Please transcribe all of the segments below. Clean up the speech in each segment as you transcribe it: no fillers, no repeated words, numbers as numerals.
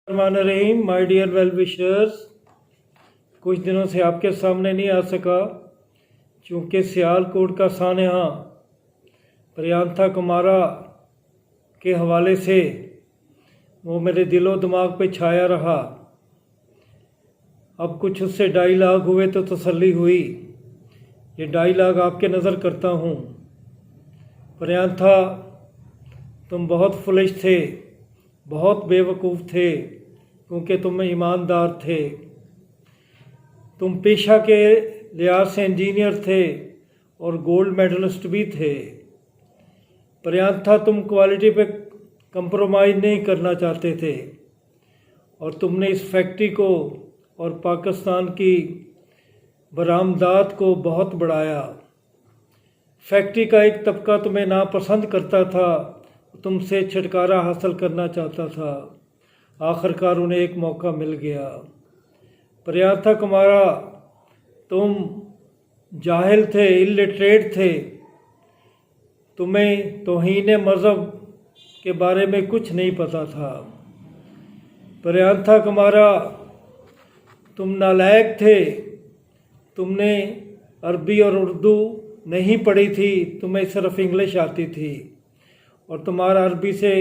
Rahim my dear well wishers, कुछ दिनों से आपके सामने नहीं आ सका क्योंकि सियालकोट का सानहा प्रियंका कुमारा के हवाले से वो मेरे दिलो दिमाग पे छाया रहा। अब कुछ उससे डायलॉग हुए तो तसल्ली हुई। ये डायलॉग आपके नज़र करता हूँ। प्रियंका, तुम बहुत फुलिश थे, बहुत बेवकूफ़ थे क्योंकि तुम ईमानदार थे। तुम पेशा के लिहाज से इंजीनियर थे और गोल्ड मेडलिस्ट भी थे। प्रियंका, तुम क्वालिटी पे कंप्रोमाइज़ नहीं करना चाहते थे और तुमने इस फैक्ट्री को और पाकिस्तान की बरामदात को बहुत बढ़ाया। फैक्ट्री का एक तबका तुम्हें नापसंद करता था, तुमसे छुटकारा हासिल करना चाहता था। आखिरकार उन्हें एक मौका मिल गया। प्रियंका कुमारा, तुम जाहिल थे, इलिटरेट थे। तुम्हें तौहीन मज़हब के बारे में कुछ नहीं पता था। प्रियंका कुमारा, तुम नालायक थे। तुमने अरबी और उर्दू नहीं पढ़ी थी, तुम्हें सिर्फ इंग्लिश आती थी और तुम्हारा अरबी से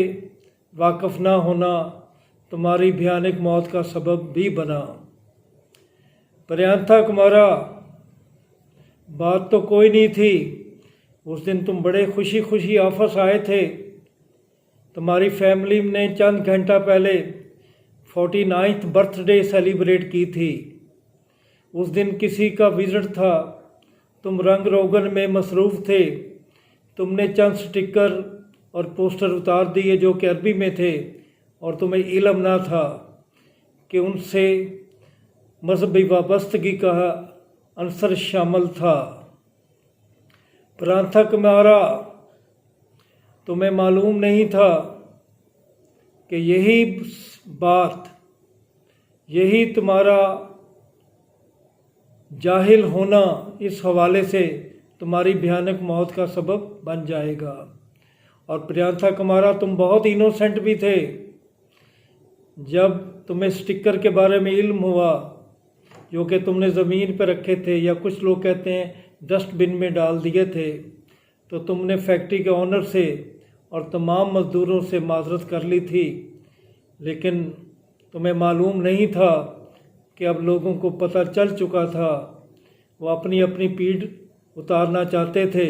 वाकिफ़ ना होना तुम्हारी भयानक मौत का सबब भी बना। प्रियंका कुमारा, बात तो कोई नहीं थी। उस दिन तुम बड़े खुशी खुशी ऑफिस आए थे। तुम्हारी फैमिली ने चंद घंटा पहले 49th बर्थडे सेलिब्रेट की थी। उस दिन किसी का विजिट था। तुम रंग रोगन में मसरूफ़ थे। तुमने चंद स्टिकर और पोस्टर उतार दिए जो कि अरबी में थे और तुम्हें इल्म ना था कि उनसे मजहबी वाबस्तगी का अंसर शामिल था। प्रियंका कुमारा, तुम्हें मालूम नहीं था कि यही तुम्हारा जाहिल होना इस हवाले से तुम्हारी भयानक मौत का सबब बन जाएगा। और प्रियंका कुमारा, तुम बहुत इनोसेंट भी थे। जब तुम्हें स्टिकर के बारे में इल्म हुआ जो कि तुमने ज़मीन पर रखे थे या कुछ लोग कहते हैं डस्टबिन में डाल दिए थे, तो तुमने फैक्ट्री के ऑनर से और तमाम मज़दूरों से माज़रत कर ली थी। लेकिन तुम्हें मालूम नहीं था कि अब लोगों को पता चल चुका था। वो अपनी अपनी पीठ उतारना चाहते थे,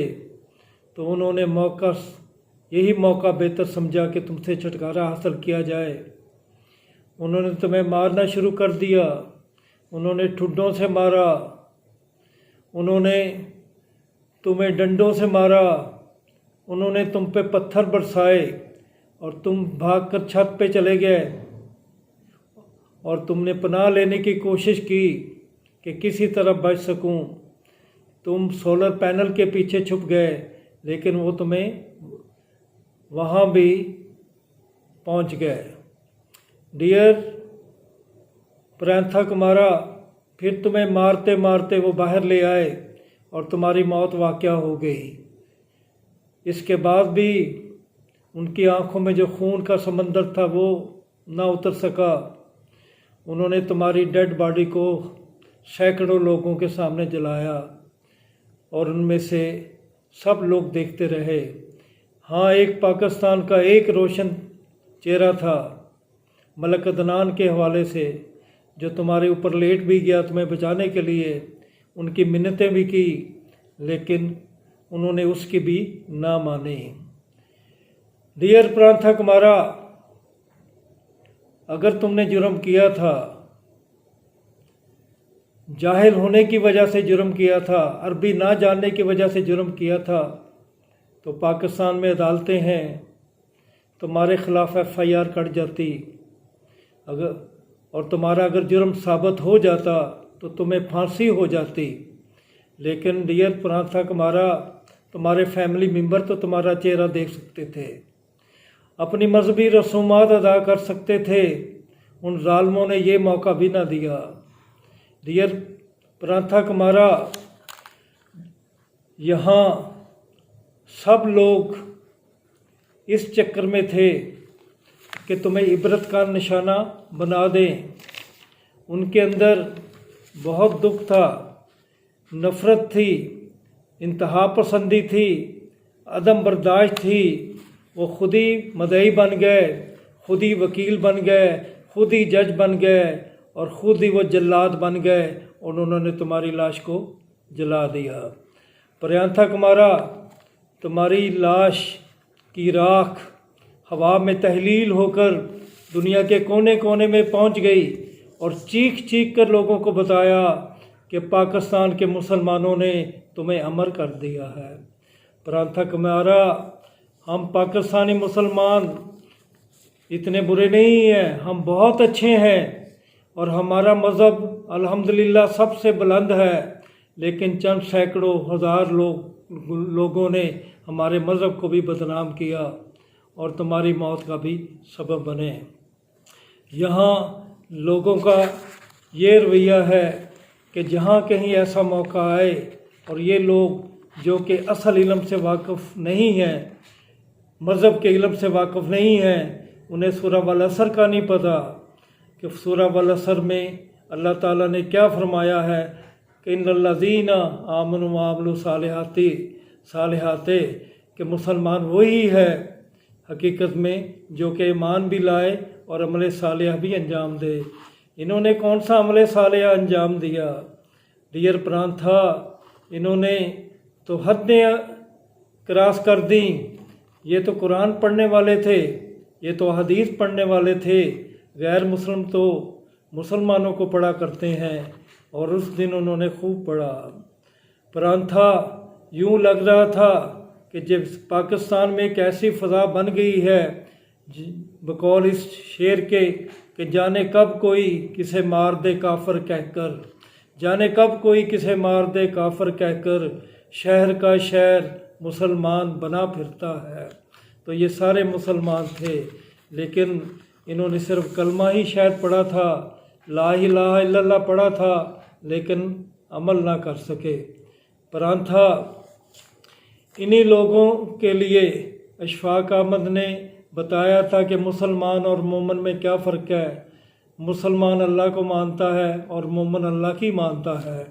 तो उन्होंने यही मौका बेहतर समझा कि तुमसे छुटकारा हासिल किया जाए। उन्होंने तुम्हें मारना शुरू कर दिया। उन्होंने ठुड्डों से मारा, उन्होंने तुम्हें डंडों से मारा, उन्होंने तुम पे पत्थर बरसाए और तुम भागकर छत पे चले गए और तुमने पनाह लेने की कोशिश की कि किसी तरह बच सकूं। तुम सोलर पैनल के पीछे छुप गए, लेकिन वो तुम्हें वहाँ भी पहुँच गए। डियर प्रियंका कुमारा, फिर तुम्हें मारते मारते वो बाहर ले आए और तुम्हारी मौत वाक़या हो गई। इसके बाद भी उनकी आंखों में जो खून का समंदर था वो ना उतर सका। उन्होंने तुम्हारी डेड बॉडी को सैकड़ों लोगों के सामने जलाया और उनमें से सब लोग देखते रहे। हाँ, एक पाकिस्तान का एक रोशन चेहरा था मलक अदनान के हवाले से, जो तुम्हारे ऊपर लेट भी गया तुम्हें बचाने के लिए। उनकी मिन्नतें भी की, लेकिन उन्होंने उसकी भी ना मानी। डियर प्रियंका कुमारा, अगर तुमने जुर्म किया था, जाहिल होने की वजह से जुर्म किया था, अरबी ना जानने की वजह से जुर्म किया था, तो पाकिस्तान में अदालतें हैं, तुम्हारे ख़िलाफ़ FIR कट जाती। और तुम्हारा अगर जुर्म साबित हो जाता तो तुम्हें फांसी हो जाती। लेकिन डियर प्रियंका कुमारा, तुम्हारे फैमिली मेम्बर तो तुम्हारा चेहरा देख सकते थे, अपनी मजहबी रसूमात अदा कर सकते थे। उन जालिमों ने ये मौका भी ना दिया। डियर प्रियंका कुमारा, यहाँ सब लोग इस चक्कर में थे کہ تمہیں عبرت کا نشانہ بنا دیں۔ ان کے اندر بہت دکھ تھا، نفرت تھی، انتہا پسندی تھی، عدم برداشت تھی۔ وہ خود ہی مدعی بن گئے، خود ہی وکیل بن گئے، خود ہی جج بن گئے اور خود ہی وہ جلاد بن گئے اور انہوں نے تمہاری لاش کو جلا دیا۔ پریانتھا کمارا، تمہاری لاش کی راکھ ہوا میں تحلیل ہو کر دنیا کے کونے کونے میں پہنچ گئی اور چیخ چیخ کر لوگوں کو بتایا کہ پاکستان کے مسلمانوں نے تمہیں امر کر دیا ہے۔ پرانتھا کمارا، ہم پاکستانی مسلمان اتنے برے نہیں ہیں، ہم بہت اچھے ہیں اور ہمارا مذہب الحمدللہ سب سے بلند ہے، لیکن چند سینکڑوں ہزار لوگوں نے ہمارے مذہب کو بھی بدنام کیا اور تمہاری موت کا بھی سبب بنے۔ یہاں لوگوں کا یہ رویہ ہے کہ جہاں کہیں ایسا موقع آئے اور یہ لوگ جو کہ اصل علم سے واقف نہیں ہیں، مذہب کے علم سے واقف نہیں ہیں، انہیں سورہ والعصر کا نہیں پتہ کہ سورہ والعصر میں اللہ تعالیٰ نے کیا فرمایا ہے کہ ان الذین آمنوا وعملوا الصالحات کہ مسلمان وہی ہے حقیقت میں جو کہ ایمان بھی لائے اور عمل صالح بھی انجام دے۔ انہوں نے کون سا عمل صالح انجام دیا؟ ڈیئر پرانتھا، انہوں نے تو حدیں کراس کر دیں۔ یہ تو قرآن پڑھنے والے تھے، یہ تو حدیث پڑھنے والے تھے، غیر مسلم تو مسلمانوں کو پڑھا کرتے ہیں اور اس دن انہوں نے خوب پڑھا۔ پرانتھا، یوں لگ رہا تھا کہ جب پاکستان میں ایک ایسی فضا بن گئی ہے بقول اس شعر کے کہ جانے کب کوئی کسے مار دے کافر کہہ کر، جانے کب کوئی کسے مار دے کافر کہہ کر، شہر کا شہر مسلمان بنا پھرتا ہے۔ تو یہ سارے مسلمان تھے، لیکن انہوں نے صرف کلمہ ہی شاید پڑھا تھا، لا الہ الا اللہ پڑھا تھا، لیکن عمل نہ کر سکے۔ پرانتھا، انہی لوگوں کے لیے اشفاق احمد نے بتایا تھا کہ مسلمان اور مومن میں کیا فرق ہے۔ مسلمان اللہ کو مانتا ہے اور مومن اللہ کی مانتا ہے۔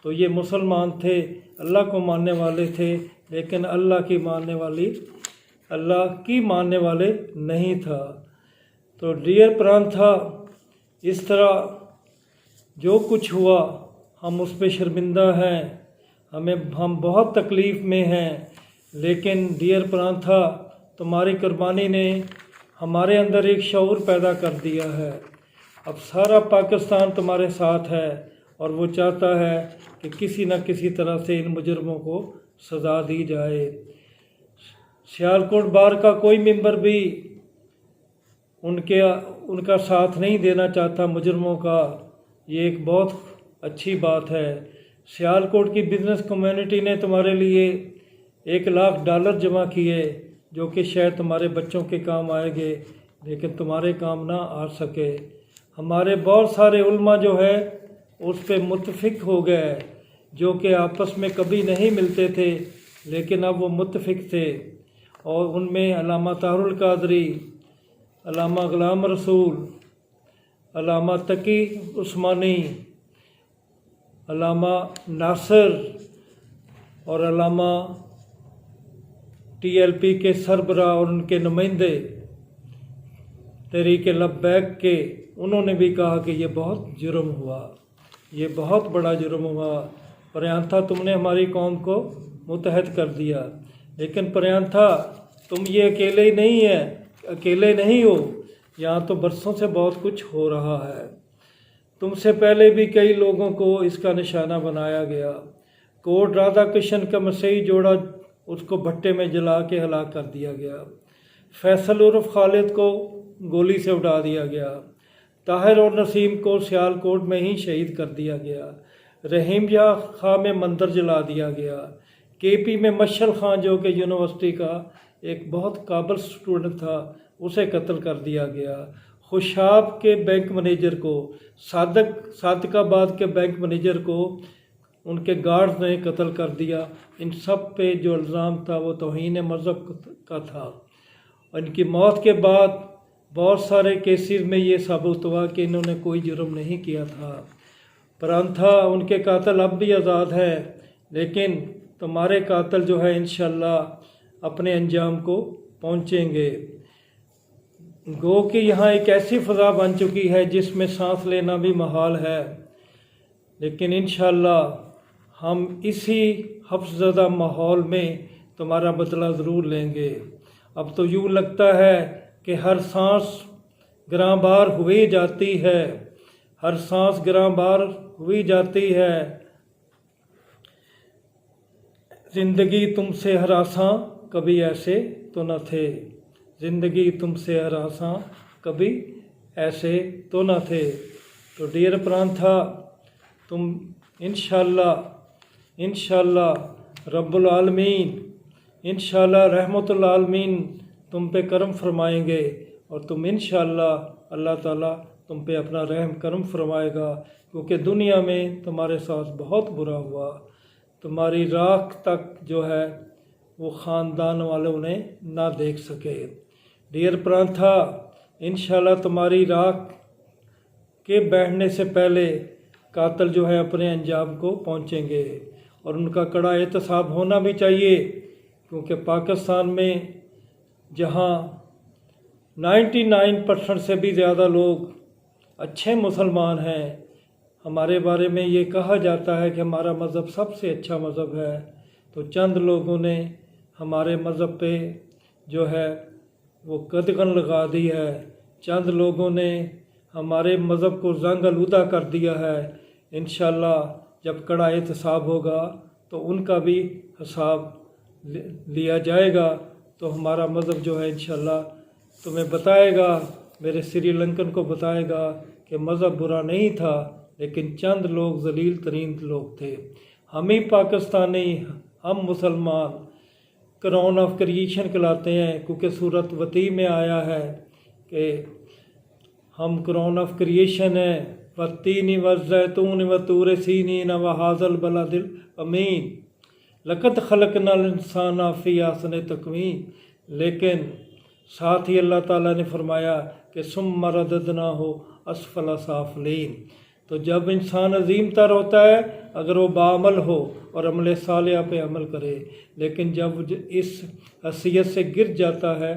تو یہ مسلمان تھے، اللہ کو ماننے والے تھے، لیکن اللہ کی ماننے والے نہیں تھا۔ تو ڈیئر پرانتھا، اس طرح جو کچھ ہوا ہم اس پہ شرمندہ ہیں، ہم بہت تکلیف میں ہیں، لیکن ڈیئر پرانتھا، تمہاری قربانی نے ہمارے اندر ایک شعور پیدا کر دیا ہے۔ اب سارا پاکستان تمہارے ساتھ ہے اور وہ چاہتا ہے کہ کسی نہ کسی طرح سے ان مجرموں کو سزا دی جائے۔ سیالکوٹ بار کا کوئی ممبر بھی ان کا ساتھ نہیں دینا چاہتا مجرموں کا۔ یہ ایک بہت اچھی بات ہے۔ سیالکوٹ کی بزنس کمیونٹی نے تمہارے لیے $1,00,000 جمع کیے جو کہ شاید تمہارے بچوں کے کام آئے گے، لیکن تمہارے کام نہ آ سکے۔ ہمارے بہت سارے علماء جو ہے اس پہ متفق ہو گئے، جو کہ آپس میں کبھی نہیں ملتے تھے، لیکن اب وہ متفق تھے، اور ان میں علامہ طاہر القادری، علامہ غلام رسول، علامہ تقی عثمانی، علامہ ناصر اور علامہ TLP کے سربراہ اور ان کے نمائندے تحریک لبیک کے، انہوں نے بھی کہا کہ یہ بہت جرم ہوا، یہ بہت بڑا جرم ہوا۔ پریانتھا، تم نے ہماری قوم کو متحد کر دیا، لیکن پریانتھا تم یہ اکیلے نہیں ہو، یہاں تو برسوں سے بہت کچھ ہو رہا ہے۔ تم سے پہلے بھی کئی لوگوں کو اس کا نشانہ بنایا گیا۔ کوٹ رادھا کرشن کا مسیحی جوڑا، اس کو بھٹے میں جلا کے ہلاک کر دیا گیا۔ فیصل عرف خالد کو گولی سے اڑا دیا گیا۔ طاہر اور نسیم کو سیالکوٹ میں ہی شہید کر دیا گیا۔ رحیم جہاں خاں میں مندر جلا دیا گیا۔ KP میں مشل خان، جو کہ یونیورسٹی کا ایک بہت قابل اسٹوڈنٹ تھا، اسے قتل کر دیا گیا۔ خوشاب کے بینک منیجر کو، صادق آباد کے بینک منیجر کو ان کے گارڈز نے قتل کر دیا۔ ان سب پہ جو الزام تھا وہ توہین مذہب کا تھا۔ ان کی موت کے بعد बहुत सारे केसेस में ये साबित हुआ कि इन्होंने कोई जुर्म नहीं किया था। परंतु उनके कातिल अब भी आज़ाद है, लेकिन तुम्हारे कातिल जो है इंशाअल्लाह अपने अंजाम को पहुँचेंगे। गो कि यहाँ एक ऐसी फ़ज़ा बन चुकी है जिसमें सांस लेना भी मुहाल है, लेकिन इंशाअल्लाह हम इसी खौफज़दा माहौल में तुम्हारा बदला ज़रूर लेंगे। अब तो यूँ लगता है कि हर सांस गिरांबार हुई जाती है, हर सांस गिरांबार हुई जाती है। ज़िंदगी तुमसे हरासां कभी ऐसे तो न थे, ज़िंदगी तुमसे हरासां कभी ऐसे तो न थे। तो डियर प्रांथा, तुम इंशाअल्लाह रब्बुल आलमीन, इंशाअल्लाह रहमतुल आलमीन तुम पे करम फरमाएंगे, और तुम इंशाअल्लाह अल्लाह ताला तुम पे अपना रहम करम फरमाएगा, क्योंकि दुनिया में तुम्हारे साथ बहुत बुरा हुआ। तुम्हारी राख तक जो है वो ख़ानदान वालों ने ना देख सके। डियर प्रांथा, इंशाअल्लाह तुम्हारी राख के बैठने से पहले कातिल जो है अपने अंजाम को पहुंचेंगे, और उनका कड़ा एहतसाब होना भी चाहिए, क्योंकि पाकिस्तान में जहां 99% से भी ज़्यादा लोग अच्छे मुसलमान हैं, हमारे बारे में ये कहा जाता है कि हमारा मज़हब सबसे अच्छा मज़हब है, तो चंद लोगों ने हमारे मज़हब पे जो है वो कदगन लगा दी है, चंद लोगों ने हमारे मज़हब को जंग आलूदा कर दिया है। इंशाअल्लाह जब कड़ा एहतसाब होगा तो उनका भी हिसाब लिया जाएगा। तो हमारा मज़हब जो है इंशाअल्लाह तुम्हें बताएगा, मेरे श्रीलंकन को बताएगा कि मज़हब बुरा नहीं था, लेकिन चंद लोग जलील तरीन लोग थे। हम ही पाकिस्तानी, हम मुसलमान क्राउन ऑफ क्रिएशन कहलाते हैं, क्योंकि सूरत वती में आया है कि हम क्राउन ऑफ क्रिएशन है। वत्तीनी वज़ैतून व तूर सीनीन व हाज़ल बलदिल अमीन लक़द ख़लक़नल इंसाना फ़ी अहसनि तक़वीम। लेकिन साथ ही अल्लाह ताला ने फरमाया कि सुम्मा रददनाहु अस्फ़ला साफ़िलीन। तो जब इंसान अजीम तर होता है अगर वो बाअमल हो और अमल सालिहा पे अमल करे, लेकिन जब इस हैसियत से गिर जाता है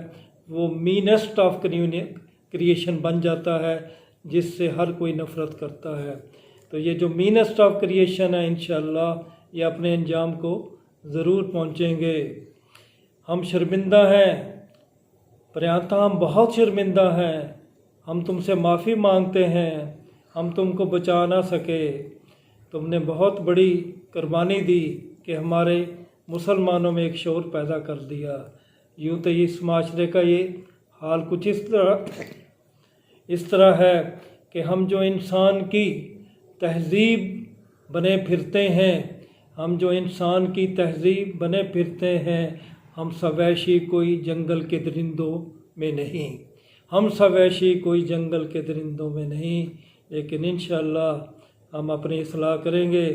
वो मीनेस्ट ऑफ क्रिएशन बन जाता है, जिससे हर कोई नफ़रत करता है। तो ये जो मीनेस्ट ऑफ क्रिएशन है इंशाअल्लाह ये अपने अंजाम को ज़रूर पहुँचेंगे। हम शर्मिंदा हैं प्रियंता, हम बहुत शर्मिंदा हैं। हम तुमसे माफ़ी मांगते हैं, हम तुमको बचा ना सके। तुमने बहुत बड़ी कुर्बानी दी कि हमारे मुसलमानों में एक शोर पैदा कर दिया। यूँ तो इस माशरे का ये हाल कुछ इस तरह है कि हम जो इंसान की तहज़ीब बने फिरते हैं, हम जो इंसान की तहज़ीब बने फिरते हैं, हम सवैशी कोई जंगल के दरिंदों में नहीं, हम सवैशी कोई जंगल के दरिंदों में नहीं। लेकिन इंशाअल्लाह हम अपनी इस्लाह करेंगे,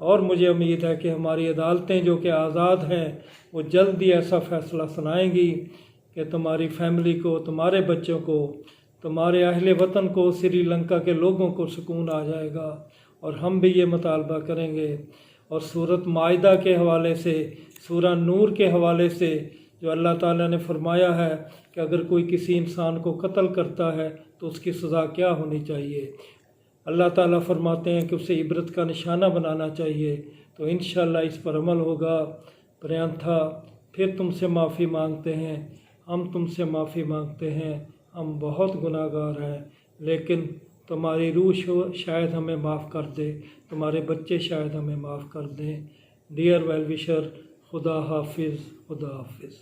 और मुझे उम्मीद है कि हमारी अदालतें जो कि आज़ाद हैं वो जल्द ही ऐसा फ़ैसला सुनाएंगी कि तुम्हारी फैमिली को, तुम्हारे बच्चों को, तुम्हारे अहले वतन को, श्रीलंका के लोगों को सुकून आ जाएगा। और हम भी ये मुतालबा करेंगे। और सूरत माइदा के हवाले से, सूरह नूर के हवाले से जो अल्लाह ताला ने फरमाया है कि अगर कोई किसी इंसान को कत्ल करता है तो उसकी सज़ा क्या होनी चाहिए, अल्लाह ताला फरमाते हैं कि उसे इबरत का निशाना बनाना चाहिए। तो इंशाअल्लाह इस पर अमल होगा। प्रियंथा, फिर तुमसे माफ़ी मांगते हैं, हम तुमसे माफ़ी मांगते हैं। हम बहुत गुनाहगार हैं, लेकिन तुम्हारी रूह शायद हमें माफ़ कर दे, तुम्हारे बच्चे शायद हमें माफ़ कर दें। डियर वेल विशर, खुदा हाफिज़, खुदा हाफिज़।